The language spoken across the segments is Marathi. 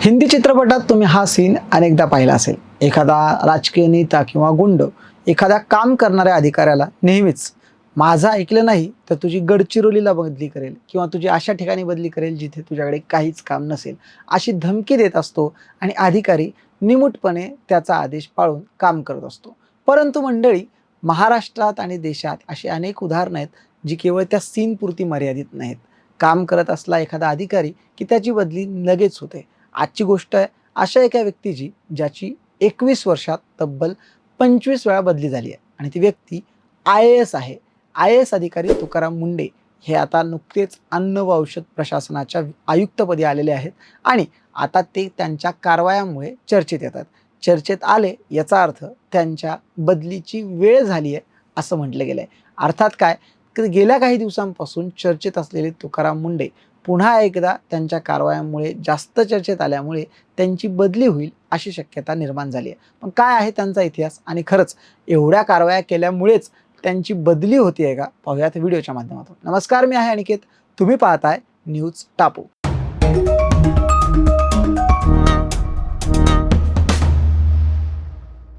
हिंदी चित्रपटात तुम्ही हा सीन अनेकदा पाहिला असेल। एखादा राजकीय नेता किंवा गुंड एखाद्या काम करणाऱ्या अधिकाऱ्याला नेहमीच माझं ऐकलं नाही तर तुझी गडचिरोलीला बदली करेल किंवा तुझी अशा ठिकाणी बदली करेल जिथे तुझ्याकडे काहीच काम नसेल, अशी धमकी देत असतो आणि अधिकारी निमूटपणे त्याचा आदेश पाळून काम करत असतो। परंतु मंडळी, महाराष्ट्रात आणि देशात अशी अनेक उदाहरणं आहेत जी केवळ त्या सीनपुरती मर्यादित नाहीत। काम करत असला एखादा अधिकारी की त्याची बदली लगेच होते। आजची गोष्ट आहे अशा एका व्यक्तीची ज्याची 21 वर्षात तब्बल 25 वेळा बदली झाली आहे आणि ती व्यक्ती आय-ए-एस आहे। आय-ए-एस अधिकारी तुकाराम मुंढे हे आता नुकतेच अन्न व औषध प्रशासनाच्या आयुक्तपदी आलेले आहेत आणि आता ते त्यांच्या कारवायामुळे चर्चेत येतात। चर्चेत आले याचा अर्थ त्यांच्या बदलीची वेळ झाली आहे असं म्हटलं गेलंय। अर्थात काय, की गेल्या काही दिवसांपासून चर्चेत असलेले तुकाराम मुंढे पुन्हा एकदा त्यांच्या कारवायांमुळे जास्त चर्चेत आल्यामुळे त्यांची बदली होईल अशी शक्यता निर्माण झाली आहे। पण काय आहे त्यांचा इतिहास आणि खरंच एवढ्या कारवाया केल्यामुळेच त्यांची बदली होती आहे का, पाहूयात व्हिडिओच्या माध्यमातून। नमस्कार, मी आहे अनिकेत, तुम्ही पाहताय न्यूज टापू।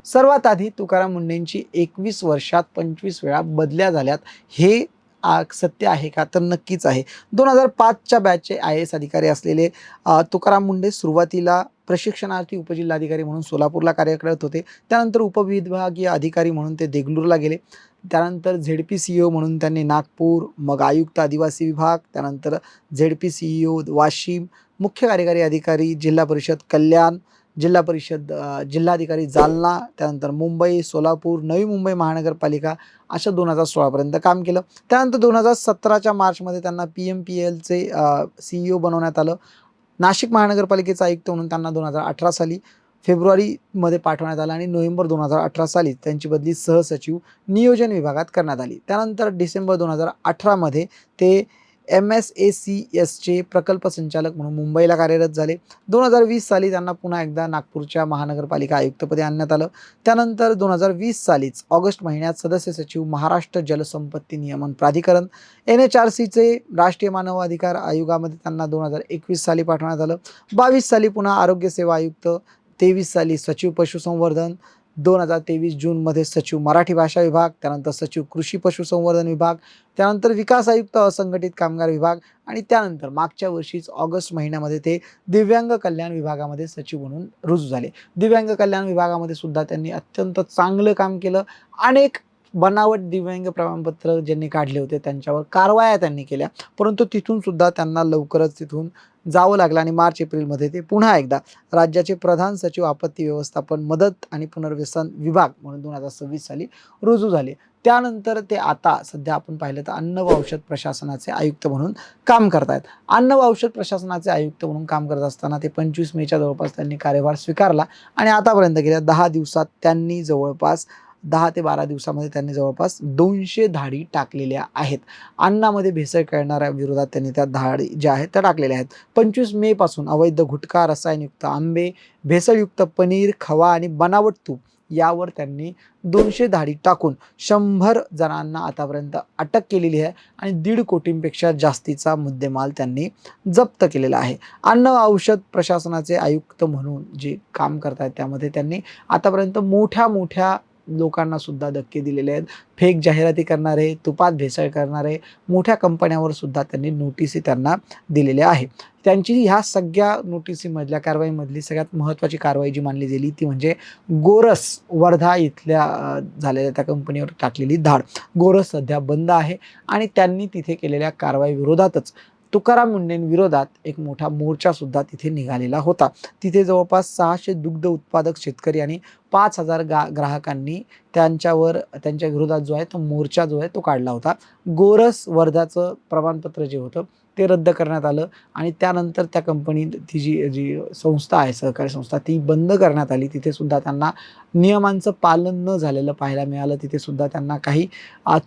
सर्वात आधी तुकाराम मुंढेंची 21 वर्षात 25 वेळा बदल्या झाल्यात हे सत्य आहे का, तर नक्कीच आहे। 2005च्या बॅचचे आय-ए-एस अधिकारी असलेले तुकाराम मुंढे सुरुवातीला प्रशिक्षणार्थी उपजिल्हाधिकारी म्हणून सोलापूरला कार्य करत होते। त्यानंतर उपविभागीय अधिकारी म्हणून ते देगलूरला गेले। त्यानंतर झेड-पी-सी-ई-ओ म्हणून त्यांनी नागपूर, मग आयुक्त आदिवासी विभाग, त्यानंतर झेड-पी-सी-ई-ओ वाशिम, मुख्य कार्यकारी अधिकारी जिल्हा परिषद कल्याण, जिल्हा परिषद जिल्हाधिकारी जालना, त्यानंतर मुंबई, सोलापूर, नवी मुंबई महानगरपालिका अशा 2016 पर्यंत काम केलं। त्यानंतर 2017च्या मार्चमध्ये त्यांना पी-एम-पी-एलचे सी-ई-ओ बनवण्यात आलं। नाशिक महानगरपालिकेचा आयुक्त म्हणून त्यांना 2018 साली फेब्रुवारीमध्ये पाठवण्यात आलं आणि नोव्हेंबर 2018 साली त्यांची बदली सहसचिव नियोजन विभागात करण्यात आली। त्यानंतर डिसेंबर 2018मध्ये ते MSACSचे प्रकल्प संचालक म्हणून मुंबईला कार्यरत झाले। 2020 साली त्यांना पुन्हा एकदा नागपूरच्या महानगरपालिका आयुक्तपदी आणण्यात आलं। त्यानंतर 2020 सालीच ऑगस्ट महिन्यात सदस्य सचिव महाराष्ट्र जलसंपत्ती नियमन प्राधिकरण NHRCचे राष्ट्रीय मानव अधिकार आयोगामध्ये त्यांना 2021 साली पाठवण्यात आलं। 22 साली पुन्हा आरोग्य सेवा आयुक्त, 23 साली सचिव पशुसंवर्धन, 2023 जूनमध्ये सचिव मराठी भाषा विभाग, त्यानंतर सचिव कृषी पशुसंवर्धन विभाग, त्यानंतर विकास आयुक्त असंघटित कामगार विभाग आणि त्यानंतर मागच्या वर्षीच ऑगस्ट महिन्यामध्ये ते दिव्यांग कल्याण विभागामध्ये सचिव म्हणून रुजू झाले। दिव्यांग कल्याण विभागामध्ये सुद्धा त्यांनी अत्यंत चांगलं काम केलं। अनेक बनावट दिव्यांग प्रमाणपत्र ज्यांनी काढले होते त्यांच्यावर कारवाया त्यांनी केल्या, परंतु तिथून सुद्धा त्यांना लवकरच तिथून जावं लागलं आणि मार्च-एप्रिलमध्ये ते पुन्हा एकदा राज्याचे प्रधान सचिव आपत्ती व्यवस्थापन मदत आणि पुनर्वसन विभाग म्हणून 2026 साली रुजू झाले। त्यानंतर ते आता सध्या आपण पाहिलं तर अन्न व औषध प्रशासनाचे आयुक्त म्हणून काम करतायत। अन्न व औषध प्रशासनाचे आयुक्त म्हणून काम करत असताना ते 25 मेच्या जवळपास त्यांनी कार्यभार स्वीकारला आणि आतापर्यंत गेल्या 10 दिवसात त्यांनी जवळपास 10 ते 12 दिवसामध्ये त्यांनी जवळपास 200 धाडी टाकलेल्या आहेत। अन्नामध्ये भेसळ करणाऱ्या विरोधात त्यांनी त्या धाडी ज्या आहेत त्या टाकलेल्या आहेत। 25 मे पासून अवैध गुटखा, रसायनयुक्त आंबे, भेसळयुक्त पनीर, खवा आणि बनावट तूप यावर त्यांनी 200 धाडी टाकून 100 जणांना आतापर्यंत अटक केलेली आहे आणि 1.5 कोटींपेक्षा जास्तीचा मुद्देमाल त्यांनी जप्त केलेला आहे। अन्न व औषध प्रशासनाचे आयुक्त म्हणून जे काम करतात त्यामध्ये त्यांनी आतापर्यंत मोठ्या लोकांना सुद्धा धक्के दिलेले आहेत। फेक जाहिराती करणारे, तुपात भेसळ करणारे मोठ्या कंपन्यांवर सुद्धा त्यांनी नोटीसी त्यांना दिलेल्या आहे। त्यांची ह्या सगळ्या नोटीसीमधल्या कारवाईमधली सगळ्यात महत्त्वाची कारवाई जी मानली गेली ती म्हणजे गोरस वर्धा इथल्या झालेल्या त्या कंपनीवर टाकलेली धाड। गोरस सध्या बंद आहे आणि त्यांनी तिथे केलेल्या कारवाई विरोधातच तुकाराम मुंढेंविरोधात एक मोठा मोर्चा सुद्धा तिथे निघालेला होता। तिथे जवळपास 600 दुग्ध उत्पादक शेतकरी आणि 5000 ग्राहकांनी त्यांच्या विरोधात जो आहे तो मोर्चा जो आहे तो काढला होता। गोरस वर्धाचं प्रमाणपत्र जे होतं ते रद्द करण्यात आलं आणि त्यानंतर त्या कंपनी ती जी संस्था आहे, सहकारी संस्था, ती बंद करण्यात आली। तिथे सुद्धा त्यांना नियमांचं पालन न झालेलं पाहायला मिळालं। तिथे सुद्धा त्यांना काही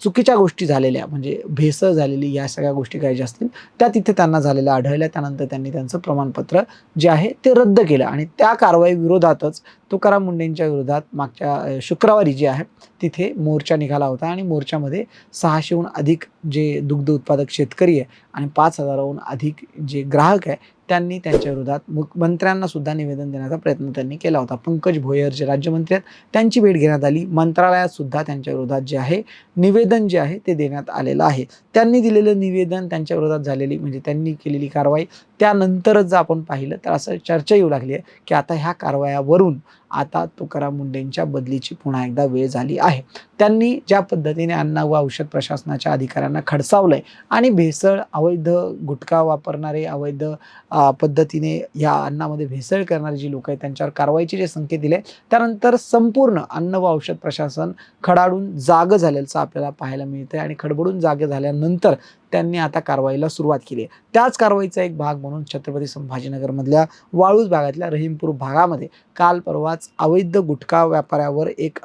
चुकीच्या गोष्टी झालेल्या, म्हणजे भेसळ झालेली, या सगळ्या गोष्टी काही ज्या असतील त्या तिथे त्यांना झालेल्या आढळल्या। त्यानंतर त्यांनी त्यांचं प्रमाणपत्र जे आहे ते रद्द केलं आणि त्या कारवाई विरोधातच तुकाराम मुंढेंच्या विरोधात मागच्या शुक्रवारी जे आहे तिथे मोर्चा निघाला होता आणि मोर्चामध्ये 600हून अधिक जे दुग्ध उत्पादक शेतकरी आहे आणि 5000हून अधिक जे ग्राहक आहे त्यांनी त्यांच्या विरोधात मुख्यमंत्र्यांना सुद्धा निवेदन देण्याचा प्रयत्न त्यांनी केला होता. पंकज भोयर जे राज्यमंत्री आहेत त्यांची भेट घेण्यात आली. मंत्रालयात सुद्धा त्यांच्या विरोधात जे आहे निवेदन जे आहे ते देण्यात आलेलं आहे. त्यांनी दिलेलं निवेदन, त्यांच्या विरोधात झालेली म्हणजे त्यांनी केलेली कारवाई त्यानंतरच जर आपण पाहिलं तर असं चर्चा येऊ लागली आहे की आता ह्या कारवायावरून आता तुकाराम मुंढेंच्या बदलीची पुन्हा एकदा वेळ झाली आहे. त्यांनी ज्या पद्धतीने अन्न व औषध प्रशासनाच्या अधिकाऱ्यांना खडसावलंय आणि भेसळ, अवैध गुटखा वापरणारे, अवैध पद्धतीने या अन्नामध्ये भेसळ करणारे जी लोक आहेत त्यांच्यावर कारवाईचे जे संकेत दिले, त्यानंतर संपूर्ण अन्न व औषध प्रशासन खडाडून जागं झाल्याचं आपल्याला पाहायला मिळतंय आणि खडबडून जागे झाल्यानंतर त्यांनी आता कारवाईला सुरुवात केली आहे. त्याच कारवाईचा एक भाग म्हणून छत्रपती संभाजीनगरमधल्या वाळूज भागातल्या रहीमपूर भागामध्ये काल परवाच अवैध गुटखा व्यापाऱ्यावर एक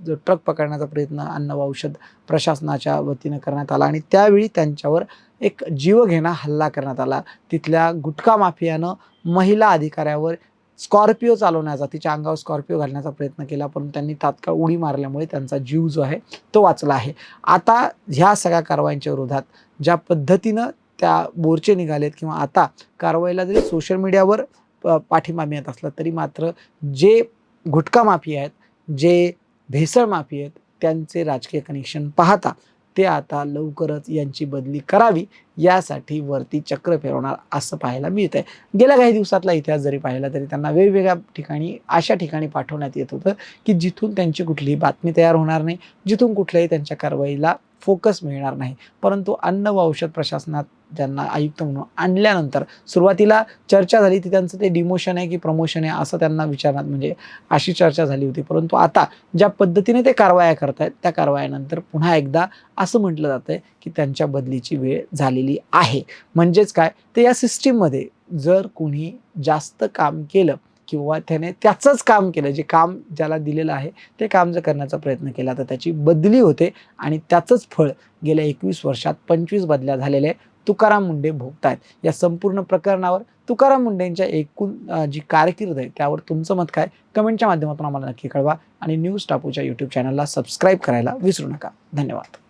ट्रक पकडण्याचा प्रयत्न अन्न व औषध प्रशासनाच्या वतीनं करण्यात आला आणि त्यावेळी त्यांच्यावर एक जीवघेणा हल्ला करण्यात आला. तिथल्या गुटखा माफियानं महिला अधिकाऱ्यावर स्कॉर्पिओ चालवण्याचा, तिच्या अंगावर स्कॉर्पिओ घालण्याचा प्रयत्न केला, पण त्यांनी तात्काळ उडी मारल्यामुळे त्यांचा जीव जो आहे तो वाचला आहे. आता ह्या सगळ्या कारवायांच्या विरोधात ज्या पद्धतीनं त्या मोर्चे निघालेत किंवा आता कारवाईला जरी सोशल मीडियावर पाठिंबा मिळत असला तरी मात्र जे गुटखा माफिया आहेत, जे भेसळ माफी आहेत, त्यांचे राजकीय कनेक्शन पाहता ते आता लवकरच यांची बदली करावी यासाठी वरती चक्र फिरवणार असं पाहायला मिळतंय. गेल्या काही दिवसातला इतिहास जरी पाहिला तरी त्यांना वेगवेगळ्या ठिकाणी अशा ठिकाणी पाठवण्यात येत होतं की जिथून त्यांची कुठलीही बातमी तयार होणार नाही, जिथून कुठल्याही त्यांच्या कारवाईला फोकस मिळणार नाही. परंतु अन्न व औषध प्रशासनात ज्यांना आयुक्त म्हणून आणल्यानंतर सुरुवातीला चर्चा झाली ती त्यांचं ते डिमोशन आहे की प्रमोशन आहे असं त्यांना विचारण्यात म्हणजे अशी चर्चा झाली होती. परंतु आता ज्या पद्धतीने ते कारवाया करतायत त्या कारवायानंतर पुन्हा एकदा असं म्हटलं जातंय की त्यांच्या बदलीची वेळ झालेली आहे. म्हणजेच काय, तर या सिस्टीममध्ये जर कोणी जास्त काम केलं किंवा त्याने त्याचंच काम केलं, जे काम ज्याला दिलेलं आहे ते काम जर करण्याचा प्रयत्न केला तर त्याची बदली होते आणि त्याचंच फळ गेल्या 21 वर्षात 25 बदल्या झालेले तुकाराम मुंढे भोगतायत. या संपूर्ण प्रकरणावर तुकाराम मुंढेंच्या एकूण जी कारकीर्द आहे त्यावर तुमचं मत काय, कमेंटच्या माध्यमातून आम्हाला नक्की कळवा आणि न्यूज टापूच्या यूट्यूब चॅनलला सबस्क्राईब करायला विसरू नका. धन्यवाद.